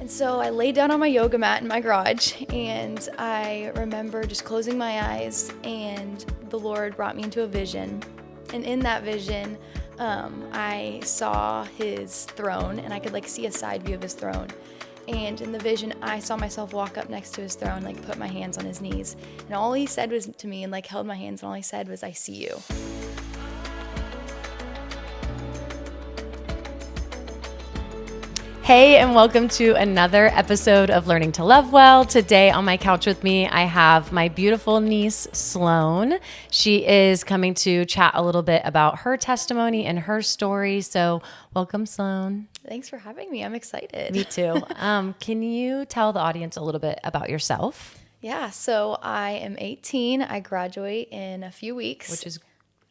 And so I laid down on my yoga mat in my garage, and I remember just closing my eyes, and the Lord brought me into a vision. And in that vision, I saw his throne, and I could see a side view of his throne. And in the vision, I saw myself walk up next to his throne, put my hands on his knees. And all he said was to me, and held my hands, and all he said was, "I see you." Hey, and welcome to another episode of Learning to Love Well. Today on my couch with me, I have my beautiful niece, Sloan. She is coming to chat a little bit about her testimony and her story. So welcome, Sloan. Thanks for having me. I'm excited. Me too. Can you tell the audience a little bit about yourself? Yeah, so I am 18. I graduate in a few weeks. Which is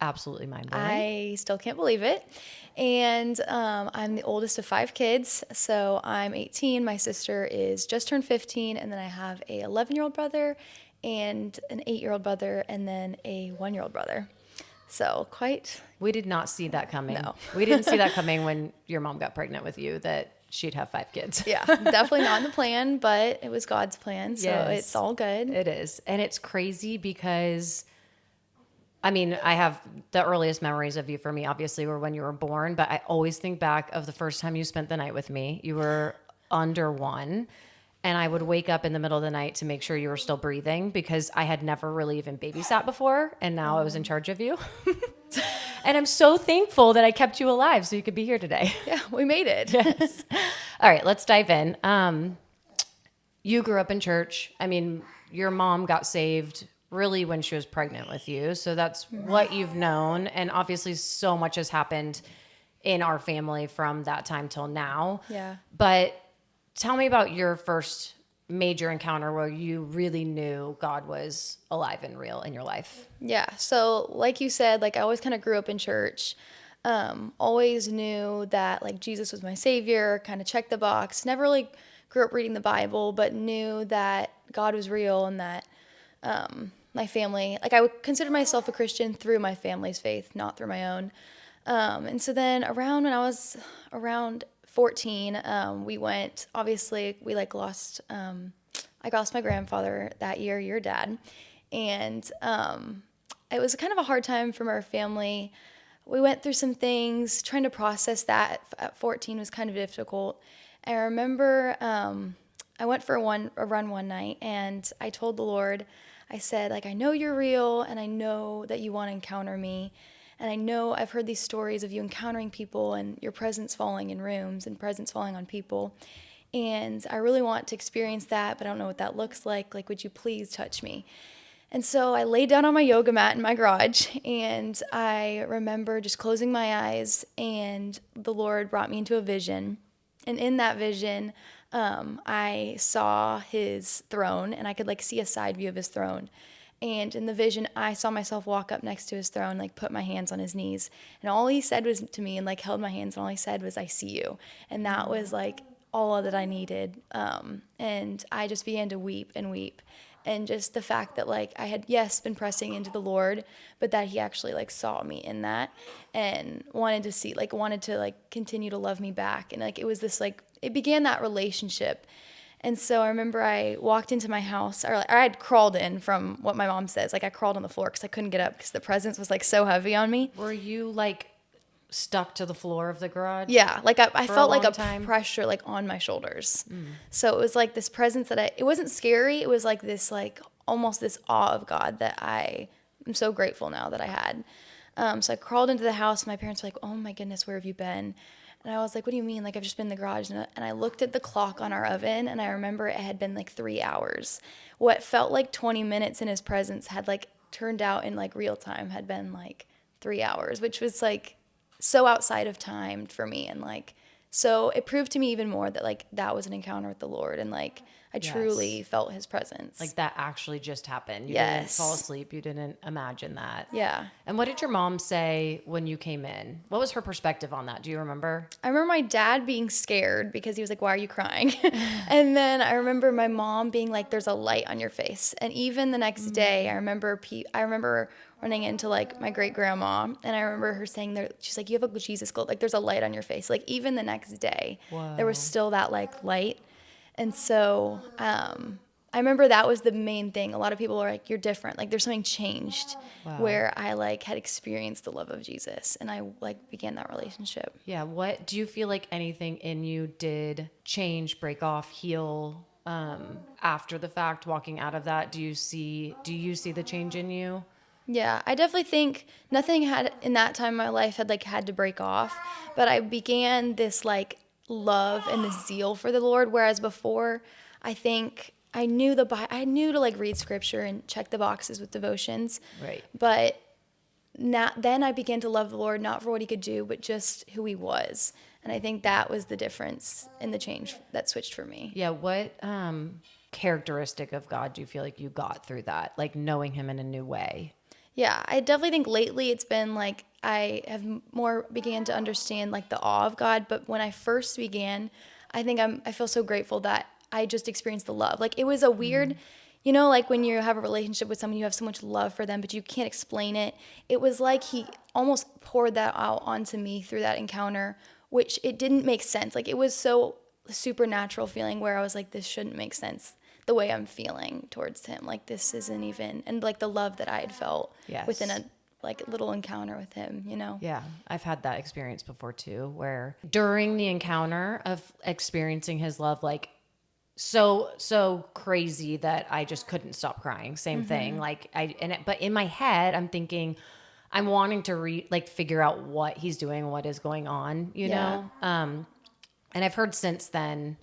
absolutely mind-blowing. I still can't believe it. And I'm the oldest of 5 kids. So I'm 18. My sister is just turned 15. And then I have a 11-year-old brother and an 8-year-old brother and then a 1-year-old brother. So quite... We did not see that coming. No. We didn't see that coming when your mom got pregnant with you, that she'd have 5 kids. Yeah, definitely not in the plan, but it was God's plan. So Yes. It's all good. It is. And it's crazy because... I have the earliest memories of you for me, obviously, were when you were born, but I always think back of the first time you spent the night with me. You were under 1, and I would wake up in the middle of the night to make sure you were still breathing because I had never really even babysat before, and now I was in charge of you. And I'm so thankful that I kept you alive so you could be here today. Yeah, we made it. Yes. All right, let's dive in. You grew up in church. Your mom got saved really when she was pregnant with you. So that's what you've known. And obviously so much has happened in our family from that time till now. Yeah. But tell me about your first major encounter where you really knew God was alive and real in your life. Yeah. So like you said, I always kind of grew up in church. Always knew that Jesus was my savior, kind of checked the box. Never really grew up reading the Bible, but knew that God was real and that my family, I would consider myself a Christian through my family's faith, not through my own. And so then when I was around 14, we went, obviously we lost, I lost my grandfather that year, your dad. And it was kind of a hard time from our family. We went through some things, trying to process that at 14 was kind of difficult. I remember I went for a run one night, and I told the Lord, I said, I know you're real, and I know that you want to encounter me. And I know I've heard these stories of you encountering people and your presence falling in rooms and presence falling on people. And I really want to experience that, but I don't know what that looks like. Would you please touch me? And so I laid down on my yoga mat in my garage, and I remember just closing my eyes, and the Lord brought me into a vision. And in that vision, I saw his throne, and I could see a side view of his throne. And in the vision, I saw myself walk up next to his throne, put my hands on his knees. And all he said was to me, and held my hands, and all he said was, "I see you." And that was all that I needed. And I just began to weep and weep. And just the fact that I had, yes, been pressing into the Lord, but that he actually saw me in that and wanted to see, wanted to continue to love me back. And it was this it began that relationship. And so I remember I walked into my house, or I had crawled in from what my mom says. I crawled on the floor because I couldn't get up because the presence was so heavy on me. Were you stuck to the floor of the garage? Yeah, I felt a time? pressure on my shoulders. So it was this presence that it wasn't scary. It was this almost this awe of God that I am so grateful now that I had. So I crawled into the house. My parents were "Oh my goodness, where have you been?" And I was "What do you mean?" I've just been in the garage. And I looked at the clock on our oven, and I remember it had been 3 hours. What felt 20 minutes in his presence had turned out in real time had been 3 hours, which was so outside of time for me. And so it proved to me even more that that was an encounter with the Lord. And I truly felt his presence. That actually just happened. You Yes. didn't fall asleep. You didn't imagine that. Yeah. And what did your mom say when you came in? What was her perspective on that? Do you remember? I remember my dad being scared because he was "Why are you crying?" And then I remember my mom being "There's a light on your face." And even the next day, I remember running into my great grandma, and I remember her saying she's "You have a Jesus glow. There's a light on your face." Even the next day, there was still that light. And so I remember that was the main thing. A lot of people are like, you're different. Like there's something changed Wow. where I like had experienced the love of Jesus and I like began that relationship. Yeah. What do you feel like anything in you did change, break off, heal after the fact, walking out of that? Do you see the change in you? Yeah, I definitely think nothing had in that time in my life had like had to break off, but I began this like love and the zeal for the Lord. Whereas before, I think I knew to like read scripture and check the boxes with devotions, Right. but then I began to love the Lord not for what He could do, but just who He was. And I think that was the difference in the change that switched for me. Yeah. What characteristic of God do you feel like you got through that? Like knowing him in a new way? Yeah, I definitely think lately it's been like I have more began to understand like the awe of God. But when I first began, I feel so grateful that I just experienced the love. Like it was a weird, like when you have a relationship with someone, you have so much love for them, but you can't explain it. It was like He almost poured that out onto me through that encounter, which it didn't make sense. Like it was so supernatural feeling where I was like, this shouldn't make sense the way I'm feeling towards him. Like this isn't even, and like the love that I had felt within Yes. a like little encounter with him. Yeah, I've had that experience before too, where during the encounter of experiencing his love, like so crazy that I just couldn't stop crying. Same thing. Like but in my head, I'm thinking, I'm wanting to like figure out what he's doing, what is going on, you Yeah. know. And I've heard since then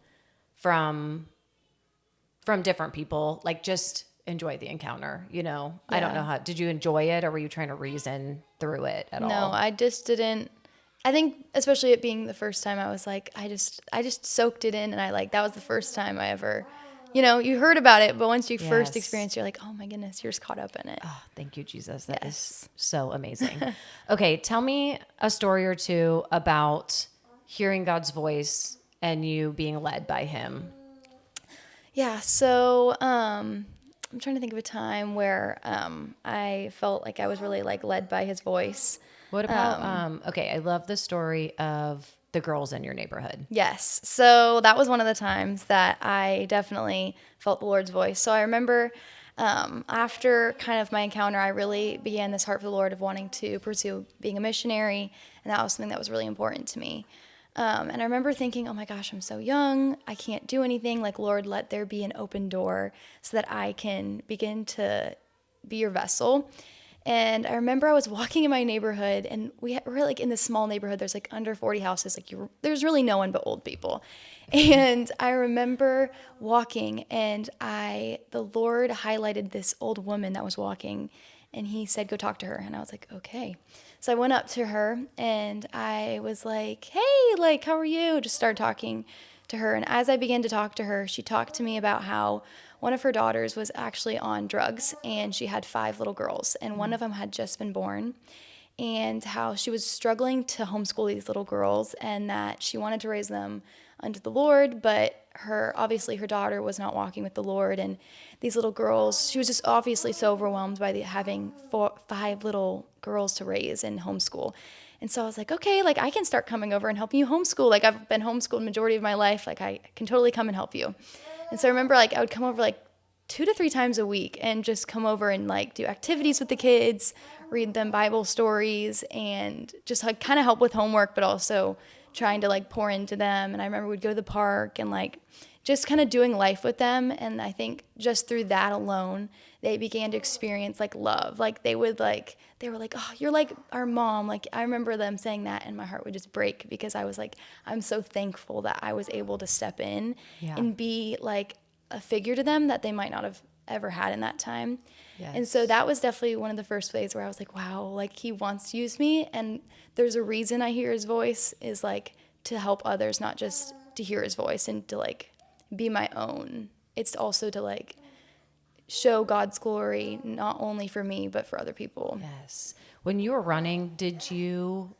from different people, like just enjoy the encounter, you know. I don't know Yeah. how, did you enjoy it or were you trying to reason through it at No, all? I just didn't. I think especially it being the first time I was like, I just soaked it in and I like, that was the first time I ever, you heard about it, but once you first Yes. experience, you're like, oh my goodness, you're just caught up in it. Oh, thank you, Jesus. That is Yes. so amazing. Okay, tell me a story or two about hearing God's voice and you being led by him. Yeah, so I'm trying to think of a time where I felt like I was really like led by His voice. What about okay, I love the story of the girls in your neighborhood. Yes, so that was one of the times that I definitely felt the Lord's voice. So I remember after kind of my encounter, I really began this heart for the Lord of wanting to pursue being a missionary, and that was something that was really important to me. And I remember thinking, oh my gosh, I'm so young. I can't do anything. Like, Lord, let there be an open door so that I can begin to be your vessel. And I remember I was walking in my neighborhood, and we're like in this small neighborhood. There's like under 40 houses. Like, there's really no one but old people. And I remember walking, and the Lord highlighted this old woman that was walking, and He said, "Go talk to her." And I was like, "Okay." So I went up to her, and I was like, "Hey, like, how are you?" Just started talking to her. And as I began to talk to her, she talked to me about how one of her daughters was actually on drugs, and she had 5 little girls, and one of them had just been born, and how she was struggling to homeschool these little girls, and that she wanted to raise them unto the Lord, but obviously her daughter was not walking with the Lord, and these little girls, she was just obviously so overwhelmed by having 5 little girls to raise and homeschool. And so I was like, okay, like I can start coming over and helping you homeschool. Like I've been homeschooled majority of my life. Like I can totally come and help you. And so I remember like I would come over like 2 to 3 times a week and just come over and like do activities with the kids, read them Bible stories, and just like kind of help with homework, but also trying to like pour into them. And I remember we'd go to the park and like just kind of doing life with them. And I think just through that alone, they began to experience like love. Like they were like, oh, you're like our mom. Like I remember them saying that, and my heart would just break because I was like, I'm so thankful that I was able to step in Yeah. and be like a figure to them that they might not have ever had in that time. Yes. And so that was definitely one of the first ways where I was like, wow, like He wants to use me. And there's a reason I hear His voice is like to help others, not just to hear His voice and to like be my own. It's also to like show God's glory, not only for me, but for other people. Yes. When you were running, did you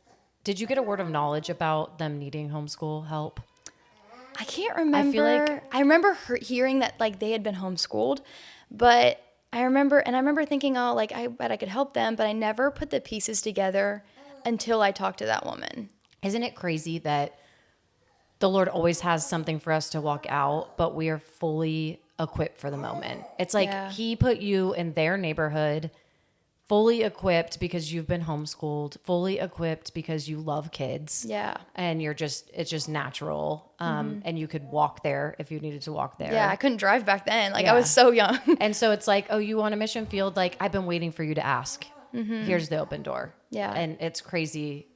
get a word of knowledge about them needing homeschool help? I can't I feel remember. like I remember hearing that like they had been homeschooled, but I remember thinking, oh, like I bet I could help them, but I never put the pieces together until I talked to that woman. isn't it crazy that the Lord always has something for us to walk out, but we are fully equipped for the moment. It's like Yeah. he put you in their neighborhood, fully equipped because you've been homeschooled, fully equipped because you love kids. Yeah. And it's just natural. And you could walk there if you needed to walk there. Yeah, I couldn't drive back then. Like I Yeah. was so young. And so it's like, oh, you want a mission field? Like, I've been waiting for you to ask. Here's the open door. Yeah. And it's crazy.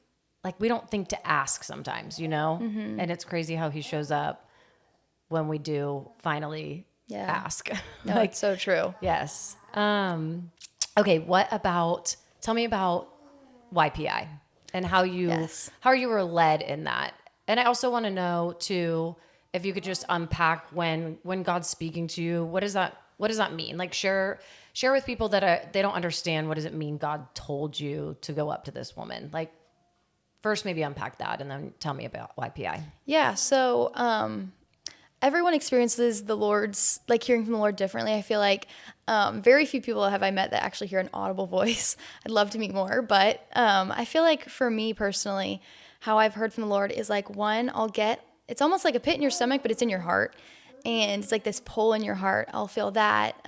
Like, we don't think to ask sometimes, you know? And it's crazy how he shows up when we do finally Yeah. ask. No, Like, it's so true. yes. Okay. Tell me about YPI and how Yes. you were led in that. And I also want to know too, if you could just unpack when God's speaking to you, what does that mean? Like share with people that they don't understand, what does it mean God told you to go up to this woman? Like first maybe unpack that and then tell me about YPI. Yeah. So, everyone experiences the Lord's, like hearing from the Lord differently. I feel like very few people have I met that actually hear an audible voice. I'd love to meet more, but I feel like for me personally, how I've heard from the Lord is like one, it's almost like a pit in your stomach, but it's in your heart. And it's like this pull in your heart. I'll feel that.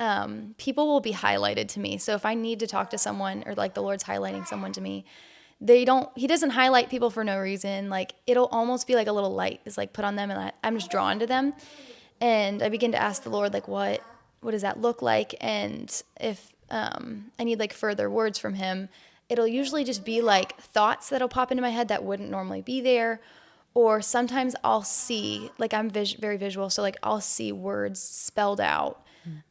People will be highlighted to me. So if I need to talk to someone or like the Lord's highlighting someone to me, he doesn't highlight people for no reason. Like it'll almost be like a little light is like put on them and I'm just drawn to them. And I begin to ask the Lord, like, what does that look like? And if I need like further words from him, it'll usually just be like thoughts that'll pop into my head that wouldn't normally be there. Or sometimes I'll see, like I'm very visual. So like I'll see words spelled out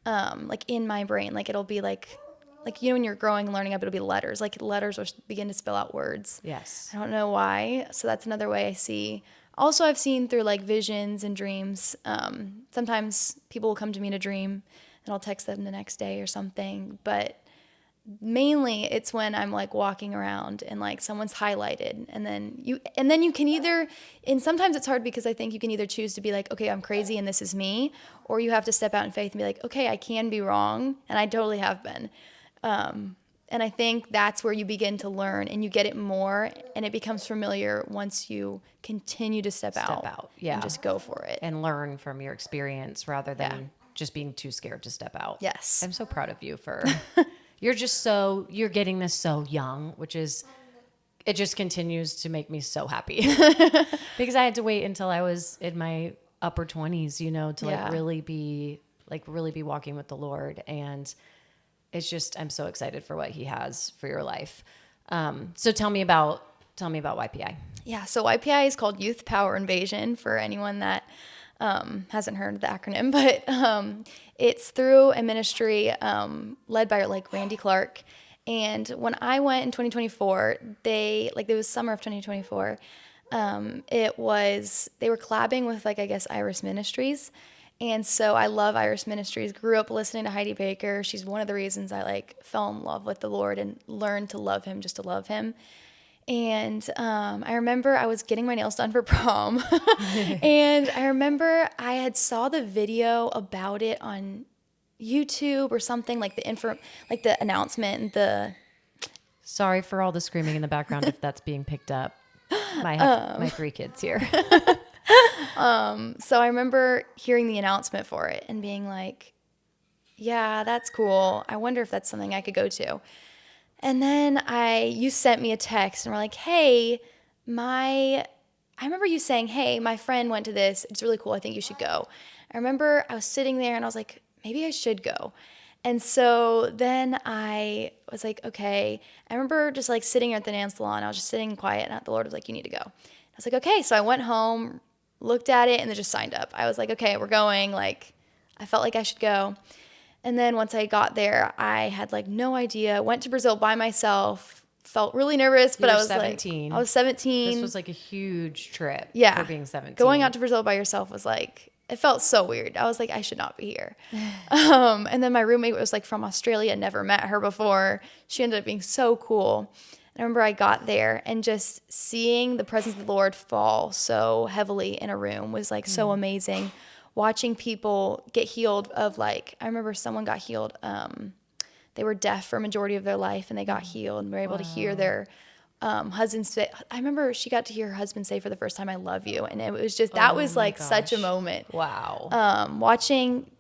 like in my brain. Like it'll be like, when you're growing and learning up, it'll be letters. Like letters will begin to spell out words. Yes. I don't know why. So that's another way I see. Also, I've seen through like visions and dreams. Sometimes people will come to me in a dream and I'll text them the next day or something. But mainly it's when I'm like walking around and like someone's highlighted and then you can either, and sometimes it's hard because I think you can either choose to be like, okay, I'm crazy and this is me, or you have to step out in faith and be like, okay, I can be wrong. And I totally have been. And I think that's where you begin to learn and you get it more and it becomes familiar once you continue to step out. Yeah. And just go for it. And learn from your experience rather than just being too scared to step out. Yes. I'm so proud of you for, you're getting this so young, it just continues to make me so happy because I had to wait until I was in my upper 20s, to like really be walking with the Lord. And it's just, I'm so excited for what he has for your life. So tell me about YPI. Yeah. So YPI is called Youth Power Invasion for anyone that hasn't heard the acronym, but it's through a ministry led by like Randy Clark. And when I went in 2024, it was summer of 2024. They were collabing with like, I guess, Iris Ministries. And so I love Iris Ministries, grew up listening to Heidi Baker. She's one of the reasons I like fell in love with the Lord and learned to love him just to love him. And I remember I was getting my nails done for prom. And I remember I had saw the video about it on YouTube or something, like the announcement and the... Sorry for all the screaming in the background if that's being picked up. I have my 3 kids here. So I remember hearing the announcement for it and being like, yeah, that's cool. I wonder if that's something I could go to. And then you sent me a text and were like, hey, I remember you saying, hey, my friend went to this. It's really cool. I think you should go. I remember I was sitting there and I was like, maybe I should go. And so then I was like, okay. I remember just like sitting at the nail salon. I was just sitting quiet and the Lord was like, you need to go. I was like, okay. So I went home, looked at it, and then just signed up. I was like, okay, we're going. Like, I felt like I should go. And then once I got there, I had like no idea. Went to Brazil by myself. Felt really nervous, but I was 17. I was 17. This was like a huge trip for being 17. Going out to Brazil by yourself was like, it felt so weird. I was like, I should not be here. And then my roommate was like from Australia, never met her before. She ended up being so cool. I remember I got there and just seeing the presence of the Lord fall so heavily in a room was like so amazing. Watching people get healed of like, I remember someone got healed. They were deaf for a majority of their life and they got healed and were able to hear their I remember she got to hear her husband say for the first time, "I love you," and it was just that Oh was my like such a gosh. moment. Wow. Watching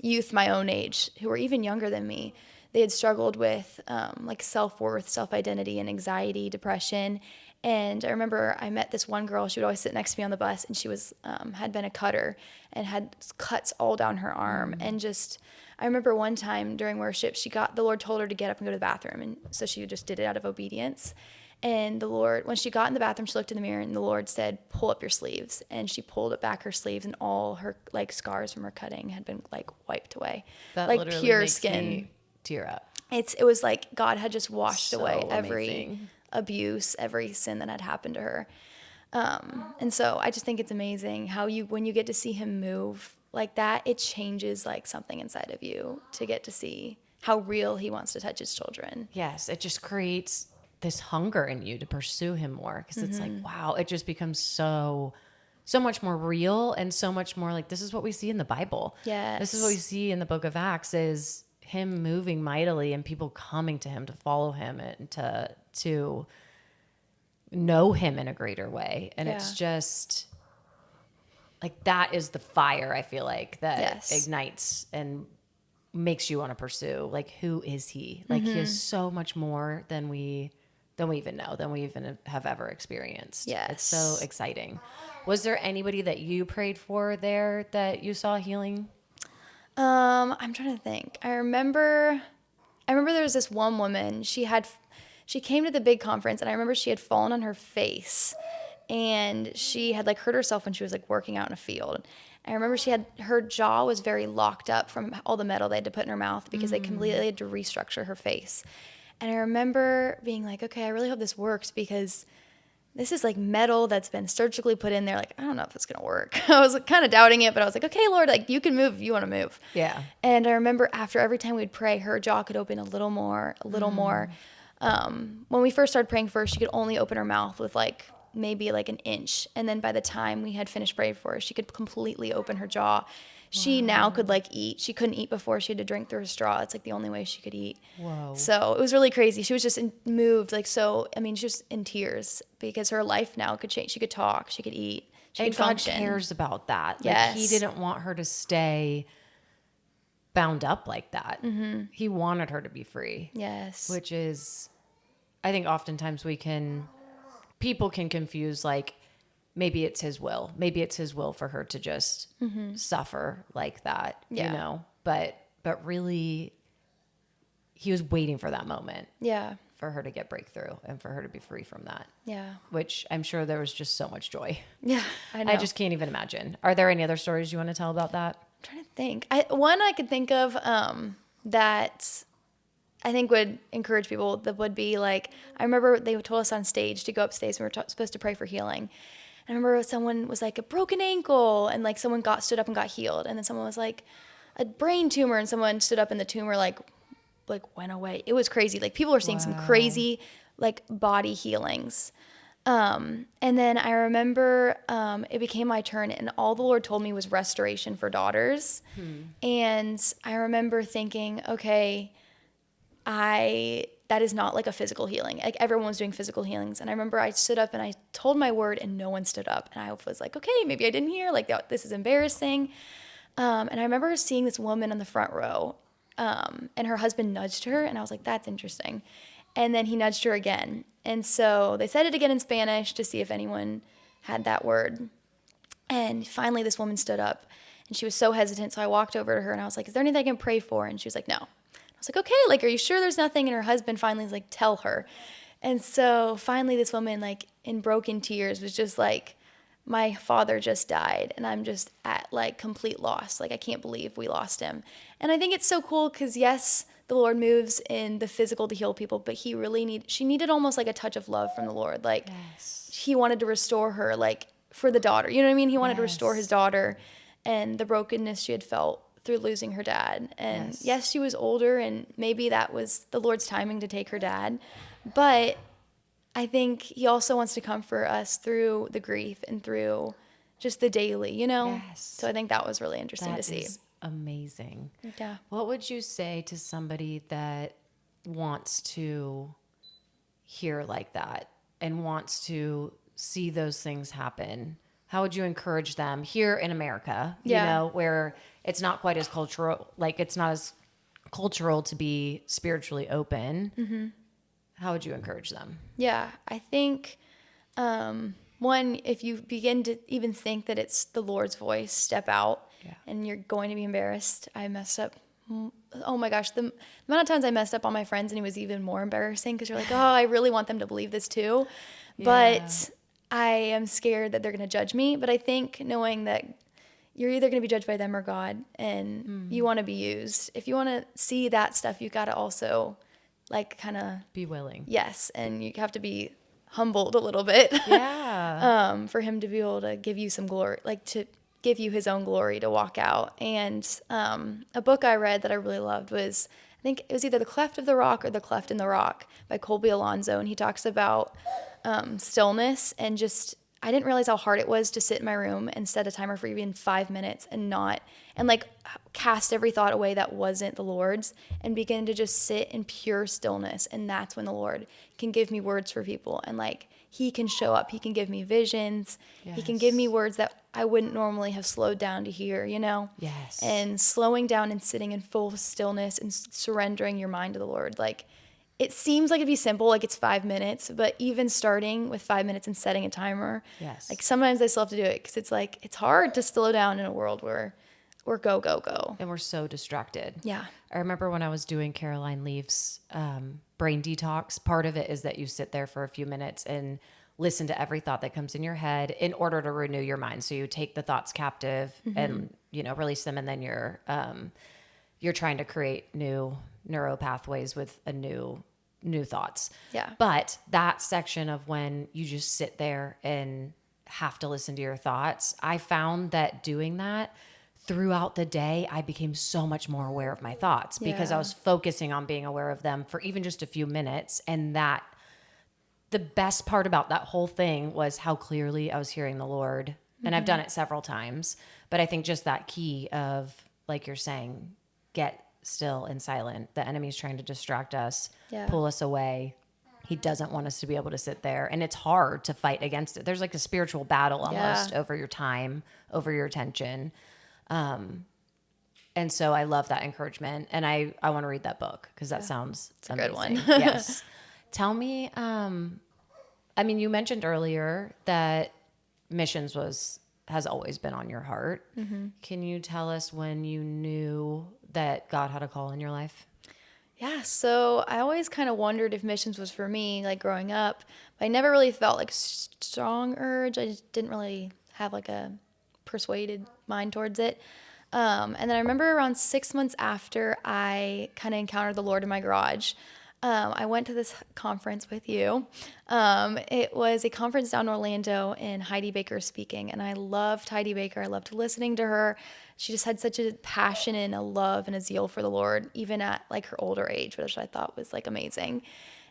youth my own age who were even younger than me, they had struggled with like self-worth, self-identity, and anxiety, depression. And I remember I met this one girl. She would always sit next to me on the bus, and she was had been a cutter and had cuts all down her arm. And just I remember one time during worship, the Lord told her to get up and go to the bathroom, and so she just did it out of obedience. And the Lord, when she got in the bathroom, she looked in the mirror, and the Lord said, "Pull up your sleeves." And she pulled it back her sleeves, and all her like scars from her cutting had been like wiped away, That like literally pure makes skin. me tear up. It was like God had just washed away So every amazing. abuse, every sin that had happened to her. And so I just think it's amazing how when you get to see him move like that, it changes like something inside of you to get to see how real he wants to touch his children. Yes, it just creates this hunger in you to pursue him more because it's like, wow, it just becomes so much more real and so much more like this is what we see in the Bible. This is what we Yes. see in the book of Acts is him moving mightily and people coming to him to follow him and to know him in a greater way. And Yeah. it's just like that is the fire I feel like that Yes. ignites and makes you want to pursue like who is he? Like he is so much more than we even know, than we even have ever experienced. It's so Yes. exciting. Was there anybody that you prayed for there that you saw healing? I'm trying to think. I remember there was this one woman. She came to the big conference, and I remember she had fallen on her face, and she had like hurt herself when she was like working out in a field. I remember her jaw was very locked up from all the metal they had to put in her mouth because they completely had to restructure her face. And I remember being like, okay, I really hope this works because this is like metal that's been surgically put in there. Like, I don't know if it's going to work. I was kind of doubting it, but I was like, okay, Lord, like you can move if you want to move. Yeah. And I remember after every time we'd pray, her jaw could open a little more, a little more. When we first started praying first, she could only open her mouth with like maybe like an inch. And then by the time we had finished praying for her, she could completely open her jaw. She now could like eat. She couldn't eat before. She had to drink through a straw. It's like the only way she could eat. Whoa. So it was really crazy. She was just moved like so. I mean, she was in tears because her life now could change. She could talk. She could eat. She And could God function. cares about that. Like he Yes. didn't want her to stay bound up like that. He wanted her to be free, Yes. which is, I think oftentimes people can confuse like maybe it's his will. Maybe it's his will for her to just suffer like that, Yeah. you know, but really he was waiting for that moment Yeah. for her to get breakthrough and for her to be free from that, Yeah. which I'm sure there was just so much joy. Yeah. I know. I just can't even imagine. Are there any other stories you want to tell about that? I'm trying to think. One I could think of that I think would encourage people that would be like, I remember they told us on stage to go upstage and we were supposed to pray for healing. And I remember someone was like a broken ankle and like someone stood up and got healed. And then someone was like a brain tumor and someone stood up and the tumor like went away. It was crazy. Like people were seeing some crazy like body healings. And then I remember it became my turn, and all the Lord told me was restoration for daughters. And I remember thinking, okay, that is not like a physical healing. Like everyone was doing physical healings. And I remember I stood up and I told my word and no one stood up. And I was like, okay, maybe I didn't hear. Like this is embarrassing. And I remember seeing this woman in the front row, and her husband nudged her, and I was like, that's interesting. And then he nudged her again. And so they said it again in Spanish to see if anyone had that word. And finally, this woman stood up, and she was so hesitant. So I walked over to her, and I was like, is there anything I can pray for? And she was like, no. I was like, okay, like, are you sure there's nothing? And her husband finally was like, tell her. And so finally, this woman, like, in broken tears, was just like, my father just died and I'm just at like complete loss. Like I can't believe we lost him. And I think it's so cool because yes, the Lord moves in the physical to heal people, but she needed almost like a touch of love from the Lord. Like he wanted to restore her like for the daughter. You know what I mean? He wanted to restore his daughter and the brokenness she had felt through losing her dad. And yes, she was older and maybe that was the Lord's timing to take her dad. But I think he also wants to comfort us through the grief and through just the daily, you know? Yes. So I think that was really interesting to see. That is amazing. Yeah. What would you say to somebody that wants to hear like that and wants to see those things happen, how would you encourage them here in America, Yeah. where it's not quite as cultural, like it's not as cultural to be spiritually open? Mm-hmm. How would you encourage them? Yeah. I think, one, if you begin to even think that it's the Lord's voice, step out Yeah. and you're going to be embarrassed. I messed up. Oh my gosh. The amount of times I messed up on my friends, and it was even more embarrassing because you're like, oh, I really want them to believe this too. Yeah. But I am scared that they're going to judge me. But I think knowing that you're either going to be judged by them or God, and you want to be used. If you want to see that stuff, you got to also like kind of, Be willing. yes. And you have to be humbled a little bit. Yeah. For him to be able to give you some glory, like to give you his own glory to walk out. And a book I read that I really loved was, I think it was either The Cleft of the Rock or The Cleft in the Rock by Colby Alonso. And he talks about stillness, and just, I didn't realize how hard it was to sit in my room and set a timer for even 5 minutes and not, and like cast every thought away that wasn't the Lord's and begin to just sit in pure stillness. And that's when the Lord can give me words for people, and like he can show up, he can give me visions, he can give me Yes. words that I wouldn't normally have slowed down to hear, Yes. and slowing down and sitting in full stillness and surrendering your mind to the Lord. Like, it seems like it'd be simple, like it's 5 minutes, but even starting with 5 minutes and setting a timer, Yes. like sometimes I still have to do it because it's like, it's hard to slow down in a world where we're go, go, go. And we're so distracted. Yeah. I remember when I was doing Caroline Leaf's brain detox, part of it is that you sit there for a few minutes and listen to every thought that comes in your head in order to renew your mind. So you take the thoughts captive and, release them. And then you're trying to create new neural pathways with a new thoughts. Yeah. But that section of when you just sit there and have to listen to your thoughts, I found that doing that throughout the day, I became so much more aware of my thoughts because I Yeah. was focusing on being aware of them for even just a few minutes. And that the best part about that whole thing was how clearly I was hearing the Lord. And I've done it several times, but I think just that key of, like you're saying, get still and silent. The enemy's trying to distract us, Yeah. pull us away. He doesn't want us to be able to sit there. And it's hard to fight against it. There's like a spiritual battle almost Yeah. over your time, over your attention. And so I love that encouragement. And I want to read that book because that sounds a amazing. good one. Yes. Tell me, you mentioned earlier that missions has always been on your heart. Mm-hmm. Can you tell us when you knew that God had a call in your life? Yeah, so I always kind of wondered if missions was for me, like growing up, but I never really felt like strong urge. I just didn't really have like a persuaded mind towards it. And then I remember around 6 months after I kind of encountered the Lord in my garage, I went to this conference with you. It was a conference down in Orlando, and Heidi Baker speaking, and I loved Heidi Baker. I loved listening to her. She just had such a passion and a love and a zeal for the Lord, even at like her older age, which I thought was like amazing.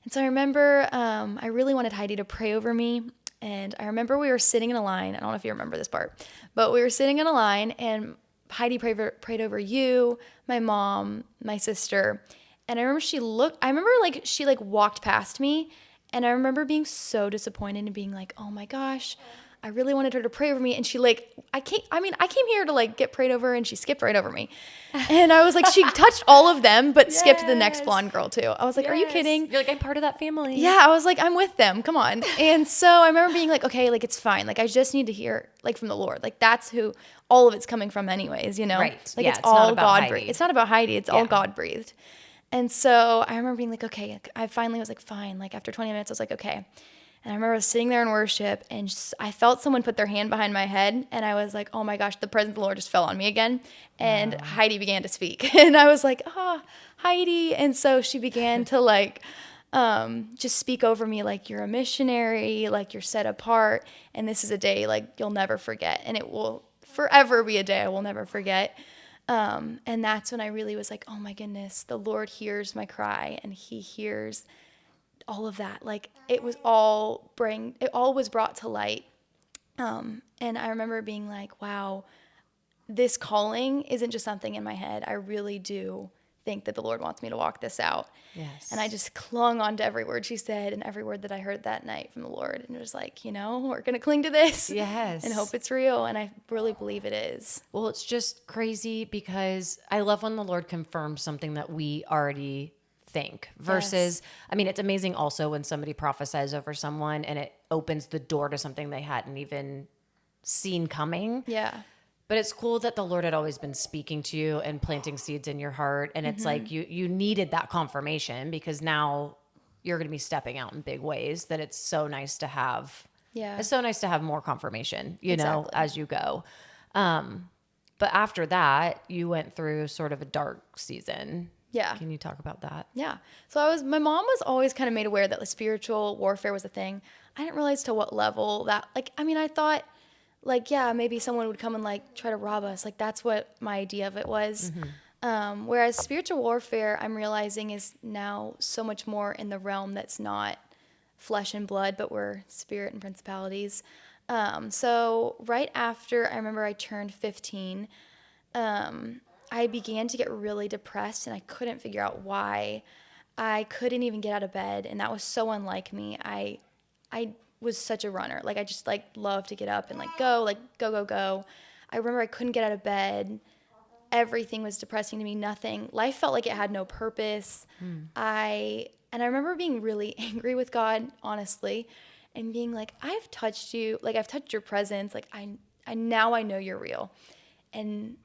And so I remember I really wanted Heidi to pray over me. And I remember we were sitting in a line. I don't know if you remember this part, but we were sitting in a line, and Heidi prayed over you, my mom, my sister. And I remember she walked past me, and I remember being so disappointed and being like, oh my gosh, I really wanted her to pray over me. And she I came here to like get prayed over, and she skipped right over me. And I was like, she touched all of them, but skipped the next Yes. blonde girl too. I was like, are you kidding? You're like, I'm part of that family. Yeah, I was like, I'm with them. Come on. And so I remember being like, okay, like it's fine. Like I just need to hear like from the Lord. Like that's who all of it's coming from anyways, Right. Like Yeah, it's it's not all about God Heidi. breathed. It's not about Heidi. It's all Yeah. God breathed. And so I remember being like, okay, I finally was like, fine. Like after 20 minutes, I was like, okay. And I remember I was sitting there in worship, and I felt someone put their hand behind my head, and I was like, oh my gosh, the presence of the Lord just fell on me again. And Heidi began to speak. And I was like, Heidi. And so she began to like just speak over me like you're a missionary, like you're set apart, and this is a day like you'll never forget, and it will forever be a day I will never forget. And that's when I really was like, oh my goodness, the Lord hears my cry, and he hears all of that. Like it all was brought to light. And I remember being like, wow, this calling isn't just something in my head. I really do think that the Lord wants me to walk this out. Yes. And I just clung on to every word she said and every word that I heard that night from the Lord. And it was like, we're going to cling to this Yes. and hope it's real. And I really believe it is. Well, it's just crazy because I love when the Lord confirms something that we already think versus, I mean, it's amazing also when somebody prophesies over someone and it opens the door to something they hadn't even seen coming. Yeah. But it's cool that the Lord had always been speaking to you and planting seeds in your heart. And it's like you needed that confirmation because now you're going to be stepping out in big ways that it's so nice to have. Yeah. It's so nice to have more confirmation, Exactly. as you go. But after that, you went through sort of a dark season. Yeah. Can you talk about that? Yeah. So my mom was always kind of made aware that spiritual warfare was a thing. I didn't realize to what level that, I thought maybe someone would come and try to rob us. That's what my idea of it was. Whereas spiritual warfare, I'm realizing is now so much more in the realm that's not flesh and blood, but we're spirit and principalities. So right after I remember I turned 15, I began to get really depressed and I couldn't figure out why. I couldn't even get out of bed, and that was so unlike me. I was such a runner. I just loved to get up and go. I remember I couldn't get out of bed. Everything was depressing to me. Nothing. Life felt like it had no purpose. I remember being really angry with God, honestly, and being like, I've touched you. I've touched your presence. I now I know you're real. And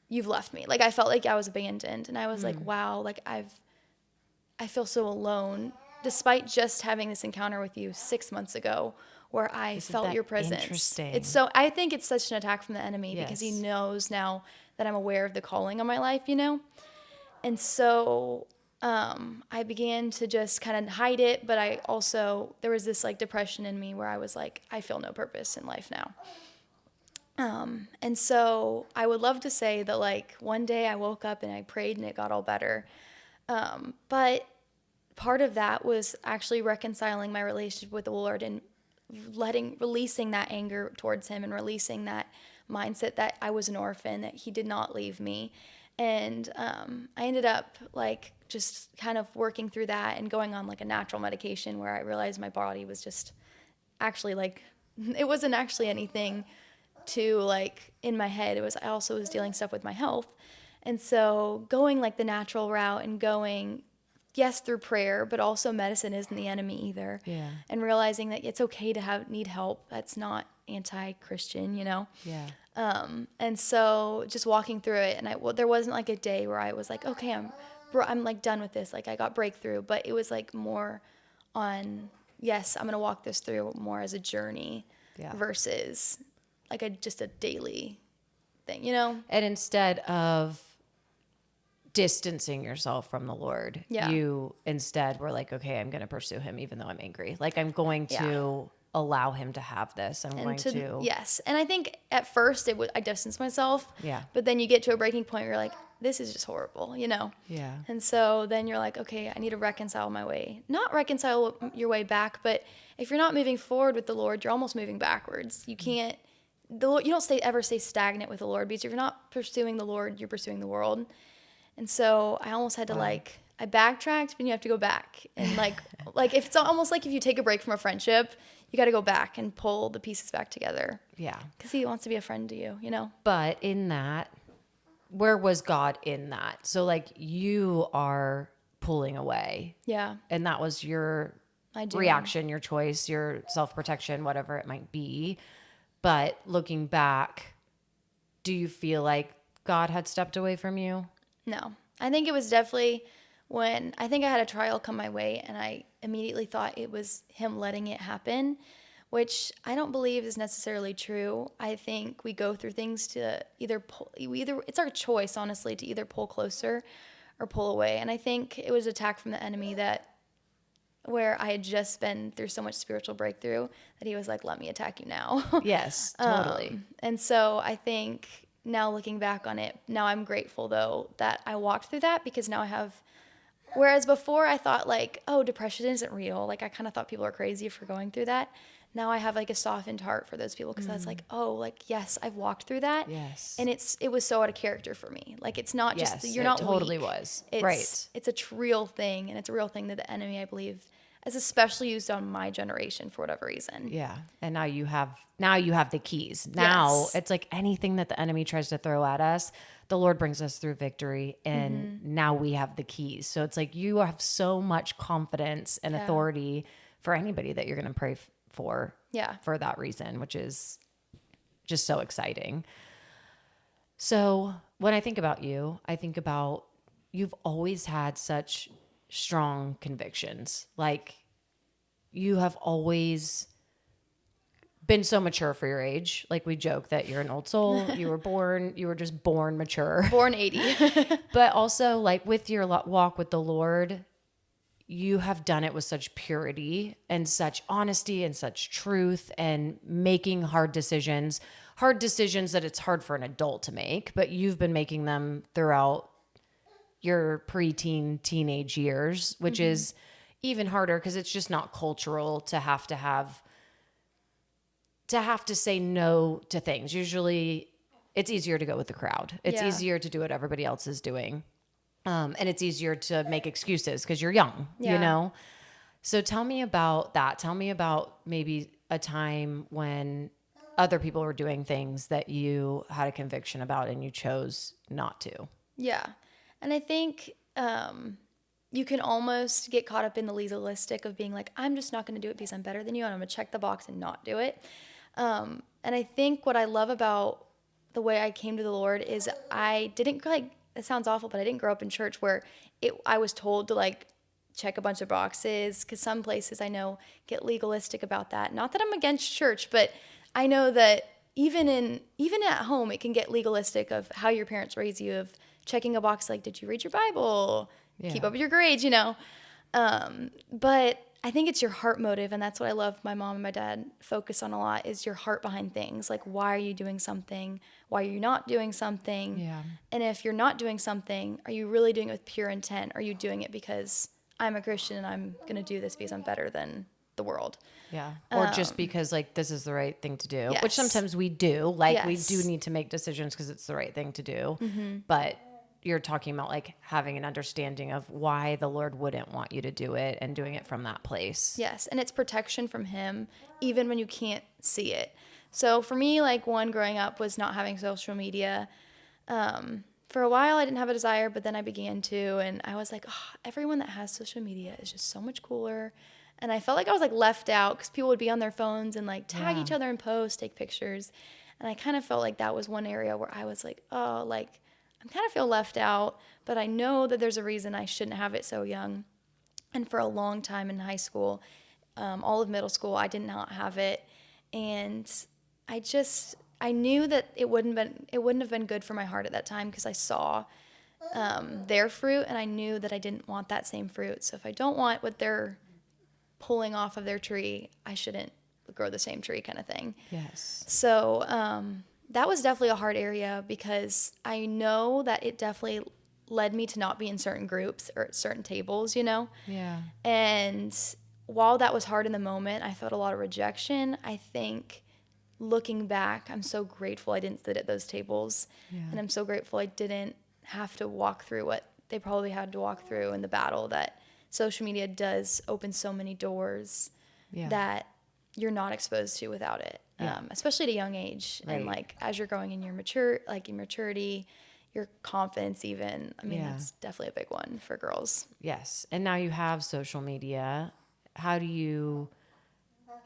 you've left me. I felt like I was abandoned, and I was like, wow, I feel so alone, despite just having this encounter with you 6 months ago, where I felt your presence. Interesting? I think it's such an attack from the enemy because he knows now that I'm aware of the calling on my life, and so I began to just kind of hide it, but there was this depression in me where I was like, I feel no purpose in life now. And so I would love to say that one day I woke up and I prayed and it got all better. But part of that was actually reconciling my relationship with the Lord and releasing that anger towards him and releasing that mindset that I was an orphan, that he did not leave me. And I ended up just kind of working through that and going on a natural medication where I realized my body was just actually it wasn't actually anything to in my head. I also was dealing stuff with my health. And so going the natural route and going, yes, through prayer, but also medicine isn't the enemy either. Yeah. And realizing that it's okay to need help. That's not anti-Christian, Yeah. And so just walking through it, and there wasn't a day where I was okay, I'm done with this. I got breakthrough, but it was more on, yes, I'm going to walk this through more as a journey versus just a daily thing, And instead of distancing yourself from the Lord, you instead were okay, I'm going to pursue him even though I'm angry. I'm going to allow him to have this. Yes. And I think at first I distanced myself. Yeah. But then you get to a breaking point where you're this is just horrible, Yeah. And so then you're okay, I need to reconcile my way. Not reconcile your way back, but if you're not moving forward with the Lord, you're almost moving backwards. You can't, you don't ever stay stagnant with the Lord, because if you're not pursuing the Lord, you're pursuing the world. And so I almost had to I backtracked, but you have to go back. And if it's almost if you take a break from a friendship, you got to go back and pull the pieces back together. Yeah. Because he wants to be a friend to you, But in that, where was God in that? So you are pulling away. Yeah. And that was your reaction, your choice, your self-protection, whatever it might be. But looking back, do you feel like God had stepped away from you? No. I think it was definitely when I had a trial come my way, and I immediately thought it was him letting it happen, which I don't believe is necessarily true. I think we go through things to it's our choice, honestly, to either pull closer or pull away. And I think it was an attack from the enemy where I had just been through so much spiritual breakthrough that he was let me attack you now. Yes, totally. And so I think now looking back on it, now I'm grateful though that I walked through that, because now I have, whereas before I thought oh, depression isn't real. I kind of thought people are crazy for going through that. now I have like a softened heart for those people because I was like, oh, like, yes, I've walked through that. Yes. And it was so out of character for me. Like, it's not just, Yes, you're it not totally weak. was. It's, Right. it's a real thing. And it's a real thing that the enemy, I believe, is especially used on my generation for whatever reason. Yeah. And now you have the keys. Now Yes. it's like anything that the enemy tries to throw at us, the Lord brings us through victory, and now we have the keys. So it's like you have so much confidence and authority for anybody that you're going to pray for Yeah. for that reason, which is just so exciting. So when I think about you, I think about you've always had such strong convictions. Like you have always been so mature for your age. Like we joke that you're an old soul. You were just born mature. Born 80. But also like with your walk with the Lord, you have done it with such purity and such honesty and such truth and making hard decisions that it's hard for an adult to make, but you've been making them throughout your preteen, teenage years, which is even harder because it's just not cultural to have to say no to things. Usually it's easier to go with the crowd. It's easier to do what everybody else is doing. And it's easier to make excuses because you're young, you know? So tell me about that. Tell me about maybe a time when other people were doing things that you had a conviction about and you chose not to. Yeah. And I think you can almost get caught up in the legalistic of being like, I'm just not going to do it because I'm better than you, and I'm going to check the box and not do it. And I think what I love about the way I came to the Lord is I didn't like, it sounds awful, but I didn't grow up in church where I was told to like check a bunch of boxes, because some places I know get legalistic about that. Not that I'm against church, but I know that even at home, it can get legalistic of how your parents raise you, of checking a box like, did you read your Bible? Keep up with your grades, you know? But I think it's your heart motive, and that's what I love my mom and my dad focus on a lot, is your heart behind things. Like, why are you doing something? Why are you not doing something? Yeah. And if you're not doing something, are you really doing it with pure intent? Are you doing it because I'm a Christian and I'm going to do this because I'm better than the world? Yeah. Or just because like this is the right thing to do, which Yes. sometimes we do. Like we Yes. do need to make decisions because it's the right thing to do. But you're talking about like having an understanding of why the Lord wouldn't want you to do it and doing it from that place. Yes, and it's protection from him, even when you can't see it. So for me, like, one, growing up was not having social media. For a while, I didn't have a desire, but then I began to, and I was like, oh, everyone that has social media is just so much cooler. And I felt like I was like left out because people would be on their phones and like tag each other and post, take pictures. And I kind of felt like that was one area where I was like, oh, like, I kind of feel left out, but I know that there's a reason I shouldn't have it so young. And for a long time in high school, all of middle school, I did not have it. And I knew that it wouldn't have been good for my heart at that time, because I saw their fruit, and I knew that I didn't want that same fruit. So if I don't want what they're pulling off of their tree, I shouldn't grow the same tree, kind of thing. Yes. So that was definitely a hard area, because I know that it definitely led me to not be in certain groups or at certain tables, you know? Yeah. And while that was hard in the moment, I felt a lot of rejection. I think looking back, I'm so grateful I didn't sit at those tables. Yeah. And I'm so grateful I didn't have to walk through what they probably had to walk through in the battle that social media does open so many doors that you're not exposed to without it, especially at a young age. Right. And like as you're growing in your maturity, your confidence even. I mean, that's definitely a big one for girls. Yes. And now you have social media. How do you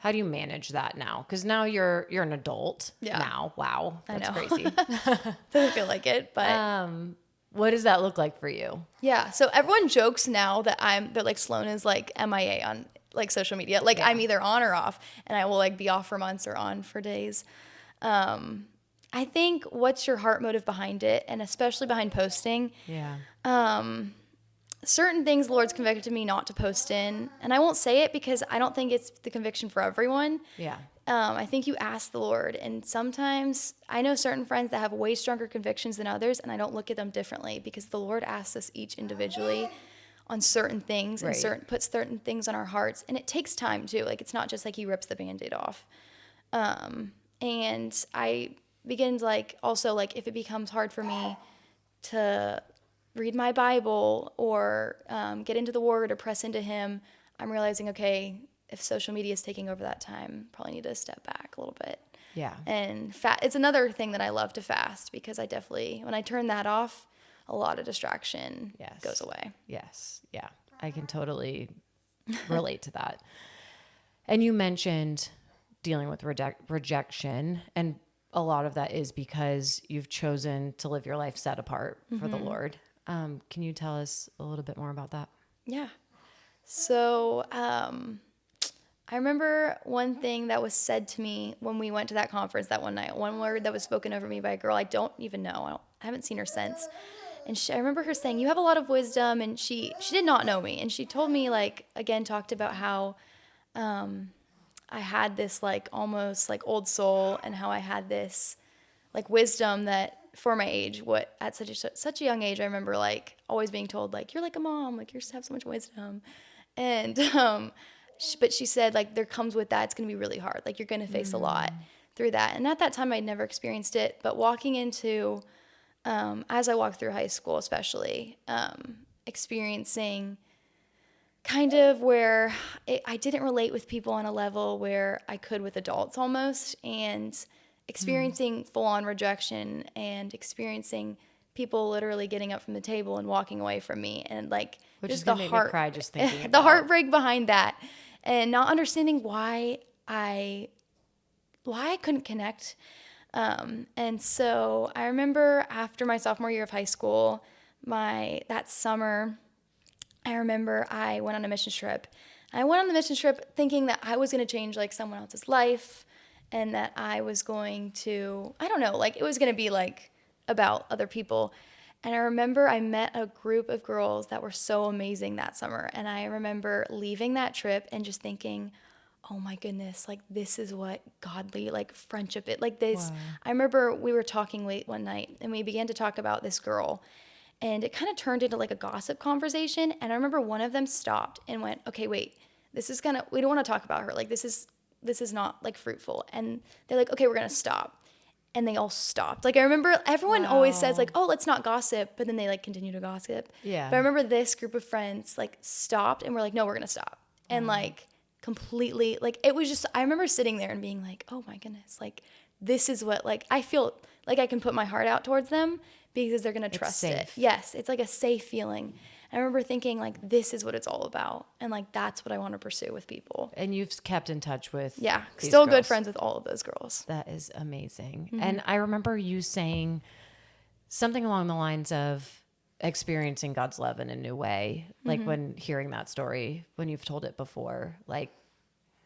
manage that now? Because now you're an adult now. Wow. That's crazy. Doesn't feel like it, but what does that look like for you? Yeah. So everyone jokes now that like Sloan is like MIA on like social media. Like I'm either on or off, and I will like be off for months or on for days. I think what's your heart motive behind it, and especially behind posting. Yeah. Certain things the Lord's convicted me not to post in, and I won't say it because I don't think it's the conviction for everyone. Yeah. I think you ask the Lord, and sometimes I know certain friends that have way stronger convictions than others, and I don't look at them differently because the Lord asks us each individually on certain things and Right. puts certain things on our hearts. And it takes time too. Like, it's not just like he rips the Band-Aid off. And I begin to like, also like, if it becomes hard for me to read my Bible or get into the Word or press into Him, I'm realizing, okay, if social media is taking over that time, probably need to step back a little bit. Yeah. And it's another thing that I love to fast, because I definitely, when I turn that off, a lot of distraction Yes. goes away. Yes. Yeah. I can totally relate to that. And you mentioned dealing with rejection, and a lot of that is because you've chosen to live your life set apart for the Lord. Can you tell us a little bit more about that? Yeah. So I remember one thing that was said to me when we went to that conference that one night. One word that was spoken over me by a girl I don't even know. I haven't seen her since. And I remember her saying, "You have a lot of wisdom." And she did not know me. And she told me, like, again, talked about how I had this, like, almost like old soul, and how I had this, like, wisdom that for my age, what at such a young age, I remember, like, always being told, like, "You're like a mom, like, you just have so much wisdom." And but she said, like, there comes with that, it's going to be really hard, like, you're going to face a lot through that. And at that time I'd never experienced it, but walking into as I walked through high school, especially experiencing kind of where I didn't relate with people on a level where I could with adults almost, and experiencing full-on rejection, and experiencing people literally getting up from the table and walking away from me, and like Which is just the going to make me cry just thinking the about. heartbreak behind that, and not understanding why I couldn't connect. And so I remember after my sophomore year of high school, that summer, I remember I went on a mission trip. I went on the mission trip thinking that I was going to change like someone else's life, and that I was going to, I don't know, like it was going to be like about other people. And I remember I met a group of girls that were so amazing that summer. And I remember leaving that trip and just thinking, oh my goodness, like this is what godly like friendship is. Like this, Wow. I remember we were talking late one night and we began to talk about this girl, and it kind of turned into like a gossip conversation. And I remember one of them stopped and went, okay, wait, we don't want to talk about her. Like this is not like fruitful. And they're like, okay, we're going to stop. And they all stopped. Like I remember everyone always says like, oh, let's not gossip, but then they like continue to gossip. Yeah. But I remember this group of friends like stopped and we're like, no, we're going to stop. And like completely, like it was just, I remember sitting there and being like, oh my goodness, like this is what, like I feel like I can put my heart out towards them because they're going to trust it. safe. Yes, it's like a safe feeling. I remember thinking like this is what it's all about, and like that's what I want to pursue with people. And you've kept in touch with Yeah, these still good girls. friends with all of those girls. That is amazing. And I remember you saying something along the lines of experiencing God's love in a new way. Like when hearing that story, when you've told it before, like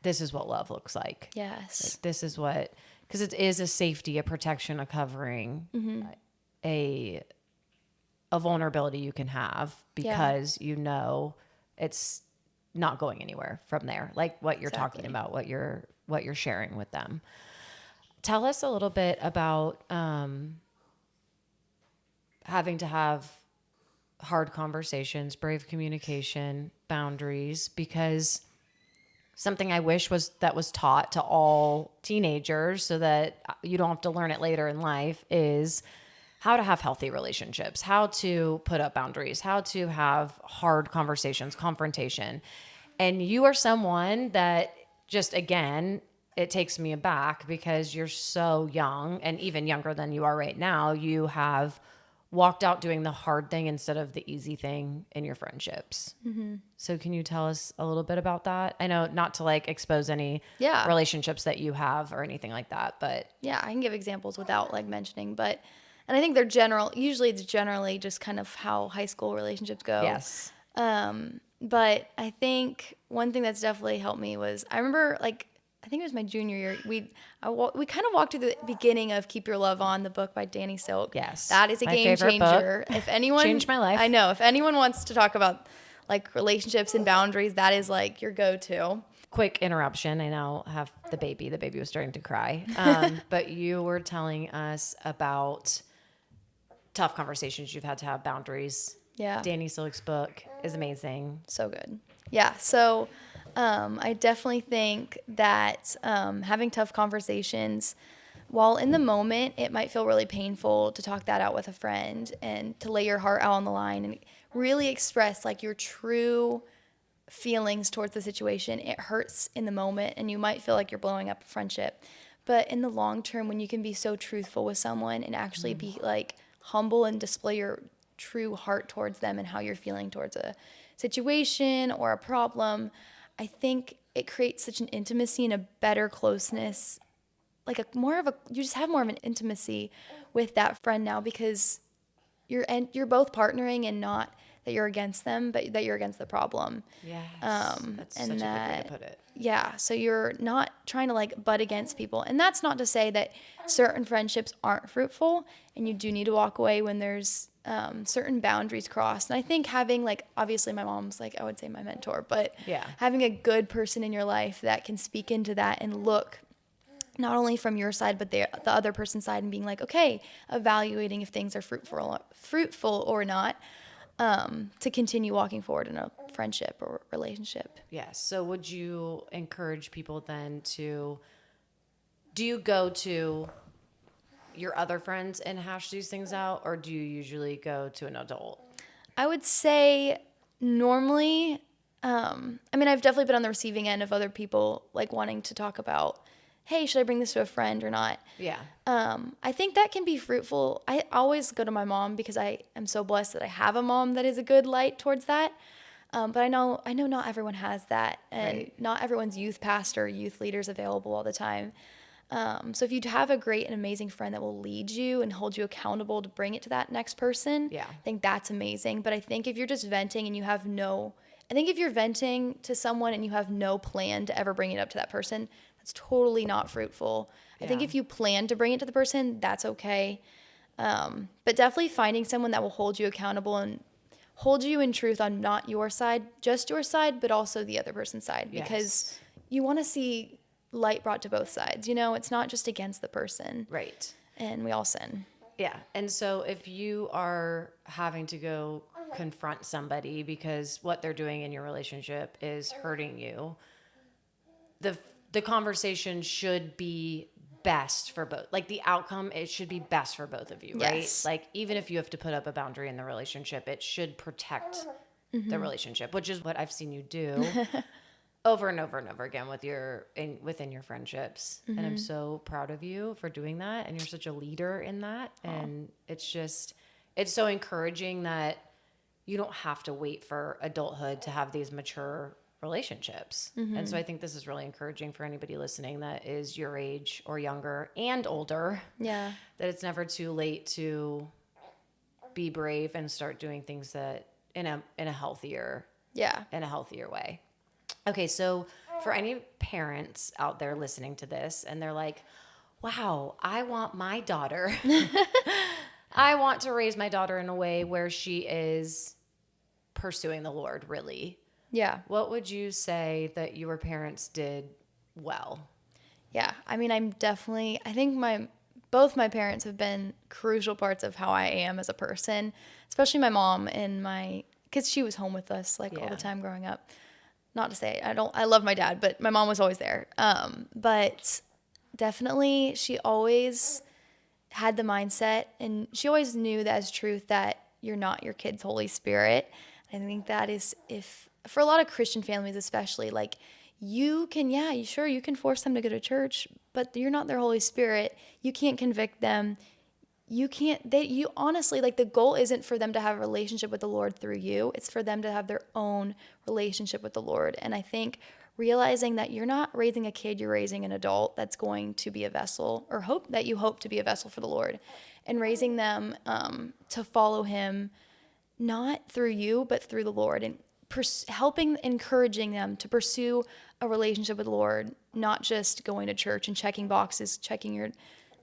this is what love looks like. Yes. Like this is what, because it is a safety, a protection, a covering, a vulnerability you can have because you know it's not going anywhere from there. Like what you're talking about, what you're sharing with them. Tell us a little bit about having to have hard conversations, brave communication, boundaries, because something I wish was taught to all teenagers so that you don't have to learn it later in life is how to have healthy relationships, how to put up boundaries, how to have hard conversations, confrontation. And you are someone that just, again, it takes me aback because you're so young, and even younger than you are right now, you have walked out doing the hard thing instead of the easy thing in your friendships. Mm-hmm. So can you tell us a little bit about that? I know not to like expose any relationships that you have or anything like that, but yeah, I can give examples without like mentioning, but, and I think usually it's generally just kind of how high school relationships go. yes. But I think one thing that's definitely helped me was, I remember like, I think it was my junior year, we kind of walked through the beginning of Keep Your Love On, the book by Danny Silk. Yes. That is a My game favorite changer. book. If anyone Changed my life. I know, if anyone wants to talk about like relationships and boundaries, that is like your go-to. Quick interruption. I now have the baby. The baby was starting to cry. But you were telling us about tough conversations you've had to have, boundaries. Yeah. Danny Silk's book is amazing. So good. Yeah. So I definitely think that having tough conversations, while in the moment it might feel really painful to talk that out with a friend and to lay your heart out on the line and really express like your true feelings towards the situation, it hurts in the moment and you might feel like you're blowing up a friendship. But in the long term, when you can be so truthful with someone and actually be like humble and display your true heart towards them and how you're feeling towards a situation or a problem, I think it creates such an intimacy and a better closeness, like you just have more of an intimacy with that friend now because you're both partnering and not that you're against them, but that you're against the problem. Yes. That's And such a good way that, to put it. yeah, so you're not trying to like butt against people. And that's not to say that certain friendships aren't fruitful and you do need to walk away when there's certain boundaries crossed. And I think having like, obviously my mom's like, I would say my mentor, but Yeah. having a good person in your life that can speak into that and look not only from your side, but the other person's side and being like, okay, evaluating if things are fruitful or not, to continue walking forward in a friendship or relationship. Yes. So would you encourage people then do you go to your other friends and hash these things out, or do you usually go to an adult? I would say normally, I mean, I've definitely been on the receiving end of other people like wanting to talk about, hey, should I bring this to a friend or not? Yeah. I think that can be fruitful. I always go to my mom because I am so blessed that I have a mom that is a good light towards that. But I know not everyone has that, and Right. not everyone's youth pastor, youth leaders available all the time. So if you have a great and amazing friend that will lead you and hold you accountable to bring it to that next person, Yeah. I think that's amazing. But I think if you're just venting and I think if you're venting to someone and you have no plan to ever bring it up to that person, that's totally not fruitful. I think Yeah. if you plan to bring it to the person, that's okay. But definitely finding someone that will hold you accountable and hold you in truth on not your side, just your side, but also the other person's side. Because Yes. you want to see light brought to both sides. You know, it's not just against the person. Right. And we all sin. Yeah. And so if you are having to go confront somebody because what they're doing in your relationship is hurting you, the conversation should be best for both. Like the outcome, it should be best for both of you, right? Yes. Like even if you have to put up a boundary in the relationship, it should protect the relationship, which is what I've seen you do over and over and over again within your friendships. And I'm so proud of you for doing that. And you're such a leader in that. And it's so encouraging that you don't have to wait for adulthood to have these mature relationships. And so I think this is really encouraging for anybody listening that is your age or younger and older, Yeah. that it's never too late to be brave and start doing things that in a healthier Yeah. way. Okay, so for any parents out there listening to this and they're like, wow, I want my daughter, I want to raise my daughter in a way where she is pursuing the Lord, really. Yeah. What would you say that your parents did well? Yeah. I mean, I think both my parents have been crucial parts of how I am as a person, especially my mom because she was home with us like all Yeah. the time growing up. Not to say I love my dad, but my mom was always there. But definitely she always had the mindset and she always knew that as truth that you're not your kid's Holy Spirit. I think that is for a lot of Christian families especially, like you can, you can force them to go to church, but you're not their Holy Spirit. You can't convict them. You honestly, like the goal isn't for them to have a relationship with the Lord through you. It's for them to have their own relationship with the Lord. And I think realizing that you're not raising a kid, you're raising an adult that's going to be a vessel or you hope to be a vessel for the Lord, and raising them to follow him, not through you, but through the Lord, and encouraging them to pursue a relationship with the Lord, not just going to church and checking boxes, checking your,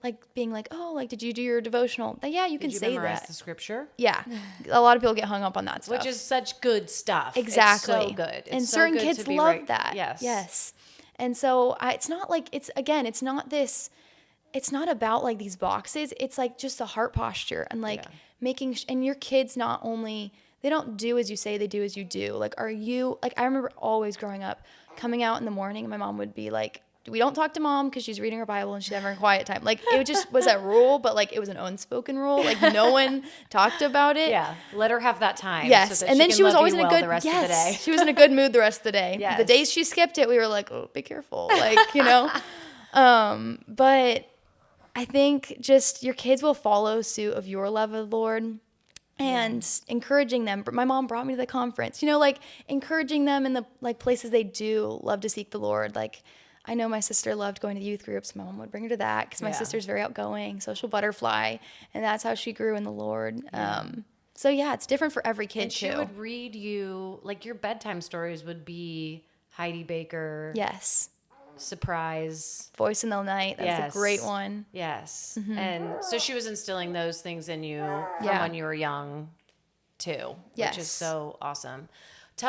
like being like, oh, like, did you do your devotional? Yeah, you can Did you say memorize that. the scripture? Yeah. A lot of people get hung up on that stuff. Which is such good stuff. Exactly. It's so good. And so certain good kids to be love right. that. Yes. Yes. And so it's not like, it's not about like these boxes. It's like just a heart posture and like Yeah. and your kids not only, they don't do as you say, they do as you do. Like, are you, like, I remember always growing up, coming out in the morning, and my mom would be like, we don't talk to mom because she's reading her Bible and she's having her quiet time. Like, it just was that rule, but like, it was an unspoken rule. Like, no one talked about it. Yeah. Let her have that time. Yes. So that And then can she was love always you in a well good, the rest of the day. she was in a good mood the rest of the day. Yes. The days she skipped it, we were like, oh, be careful. Like, you know, but I think just your kids will follow suit of your love of the Lord. And encouraging them. My mom brought me to the conference, you know, like encouraging them in the like places they do love to seek the Lord. Like, I know my sister loved going to the youth groups. My mom would bring her to that because my sister's very outgoing, social butterfly, and that's how she grew in the Lord. So yeah, it's different for every kid And too. she would read you, like your bedtime stories would be Heidi Baker, Yes. Surprise. Voice in the Night. That was a great one. Yes. And so she was instilling those things in you from Yeah. when you were young too, which is Yes. so awesome.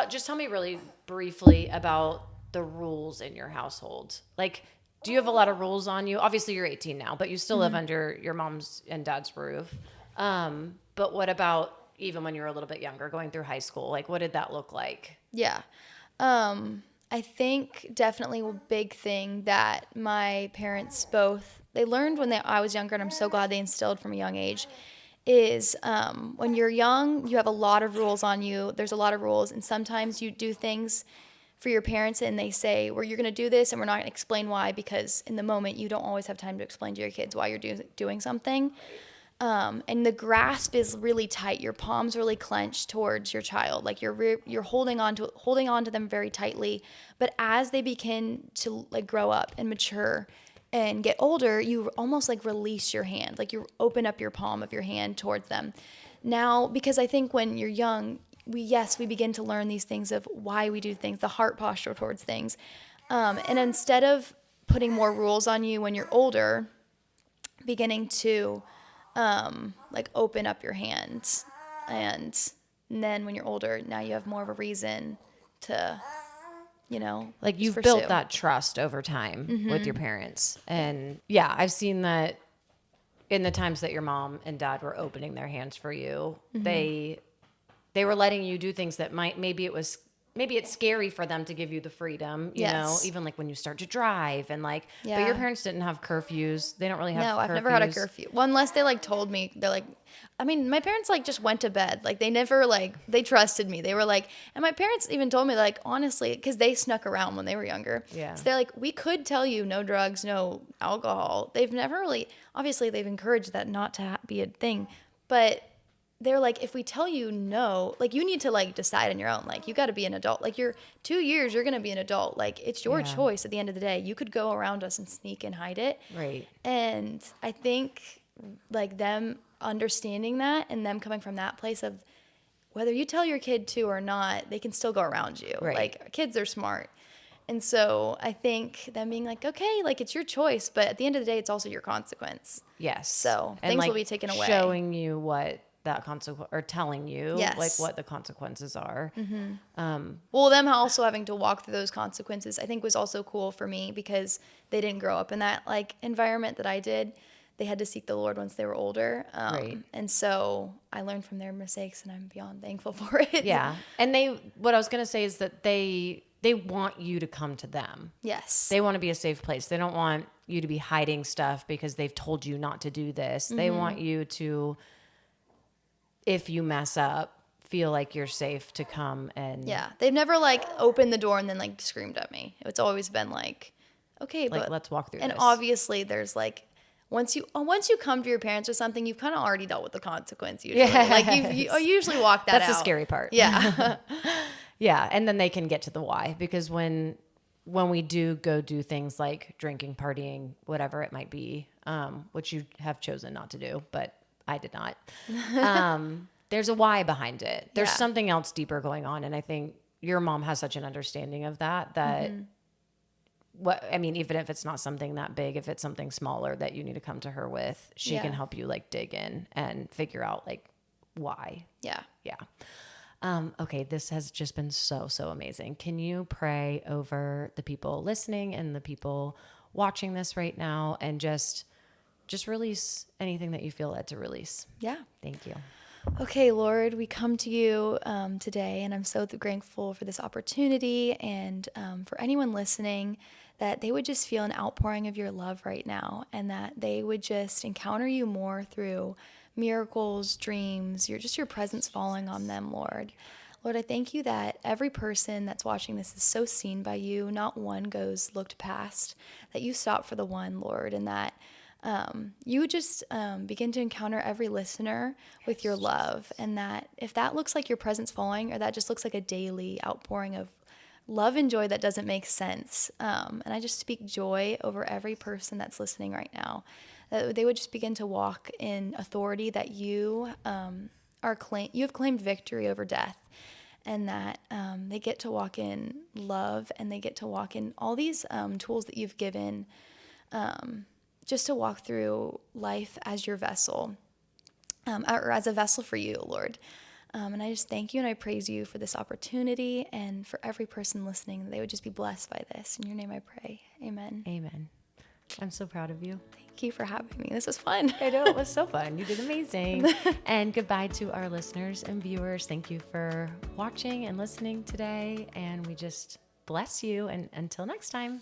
Just tell me really briefly about the rules in your household. Like, do you have a lot of rules on you? Obviously you're 18 now, but you still live under your mom's and dad's roof. But what about even when you were a little bit younger, going through high school? Like, what did that look like? Yeah. I think definitely a big thing that my parents both, they learned when I was younger, and I'm so glad they instilled from a young age, is when you're young, you have a lot of rules on you. There's a lot of rules, and sometimes you do things for your parents and they say, well, you're going to do this, and we're not going to explain why, because in the moment you don't always have time to explain to your kids why you're doing something. And the grasp is really tight. Your palms really clenched towards your child. Like you're holding on to them very tightly. But as they begin to like grow up and mature and get older, you almost like release your hand. Like you open up your palm of your hand towards them. Now, because I think when you're young, we begin to learn these things of why we do things, the heart posture towards things. And instead of putting more rules on you when you're older, beginning to like open up your hands, and then when you're older, now you have more of a reason to, you know, Like you've pursue. built that trust over time with your parents. And yeah, I've seen that in the times that your mom and dad were opening their hands for you, they were letting you do things that maybe it's scary for them to give you the freedom, you know, even like when you start to drive and like, but your parents didn't have curfews. They don't really have No, I've curfews. never had a curfew. Well, unless they like told me, they're like, I mean, my parents like just went to bed. Like they never like, they trusted me. They were like, and my parents even told me like, honestly, because they snuck around when they were younger. Yeah. So they're like, we could tell you no drugs, no alcohol. They've never really, obviously they've encouraged that not to be a thing, but they're like, if we tell you no, like you need to like decide on your own. Like you got to be an adult. Like you're 2 years, you're going to be an adult. Like it's your choice at the end of the day. You could go around us and sneak and hide it. Right. And I think like them understanding that and them coming from that place of whether you tell your kid to or not, they can still go around you. Right. Like kids are smart. And so I think them being like, okay, like it's your choice, but at the end of the day, it's also your consequence. Yes. So And things like will be taken away. showing you what that consequence, or telling you Yes. like what the consequences are. Well, them also having to walk through those consequences, I think was also cool for me because they didn't grow up in that like environment that I did. They had to seek the Lord once they were older. Right. And so I learned from their mistakes and I'm beyond thankful for it. Yeah. And what I was going to say is that they want you to come to them. Yes. They want to be a safe place. They don't want you to be hiding stuff because they've told you not to do this. They want you to, if you mess up, feel like you're safe to come and Yeah. They've never like opened the door and then like screamed at me. It's always been like, okay, like, but let's walk through and this. obviously there's like, once you come to your parents or something, you've kind of already dealt with the consequence usually. Yes. Like you usually walk that out. That's the scary part. Yeah. Yeah. And then they can get to the why, because when we do go do things like drinking, partying, whatever it might be, which you have chosen not to do, but I did not. There's a why behind it. There's Yeah. something else deeper going on. And I think your mom has such an understanding of that, even if it's not something that big, if it's something smaller that you need to come to her with, she Yeah. can help you like dig in and figure out like why. Yeah. Yeah. Okay, this has just been so amazing. Can you pray over the people listening and the people watching this right now, and just release anything that you feel led to release? Yeah. Thank you. Okay, Lord, we come to you today, and I'm so grateful for this opportunity and for anyone listening, that they would just feel an outpouring of your love right now, and that they would just encounter you more through miracles, dreams, your presence falling on them, Lord. Lord, I thank you that every person that's watching this is so seen by you. Not one goes looked past, that you stop for the one, Lord, and that you would just begin to encounter every listener with your love. And that if that looks like your presence falling, or that just looks like a daily outpouring of love and joy that doesn't make sense. And I just speak joy over every person that's listening right now. That they would just begin to walk in authority, that you you have claimed victory over death, and that they get to walk in love, and they get to walk in all these tools that you've given, just to walk through life as your vessel, or as a vessel for you, Lord. And I just thank you and I praise you for this opportunity, and for every person listening, that they would just be blessed by this. In your name I pray. Amen. Amen. I'm so proud of you. Thank you for having me. This was fun. I know, it was so fun. You did amazing. And goodbye to our listeners and viewers. Thank you for watching and listening today. And we just bless you. And until next time.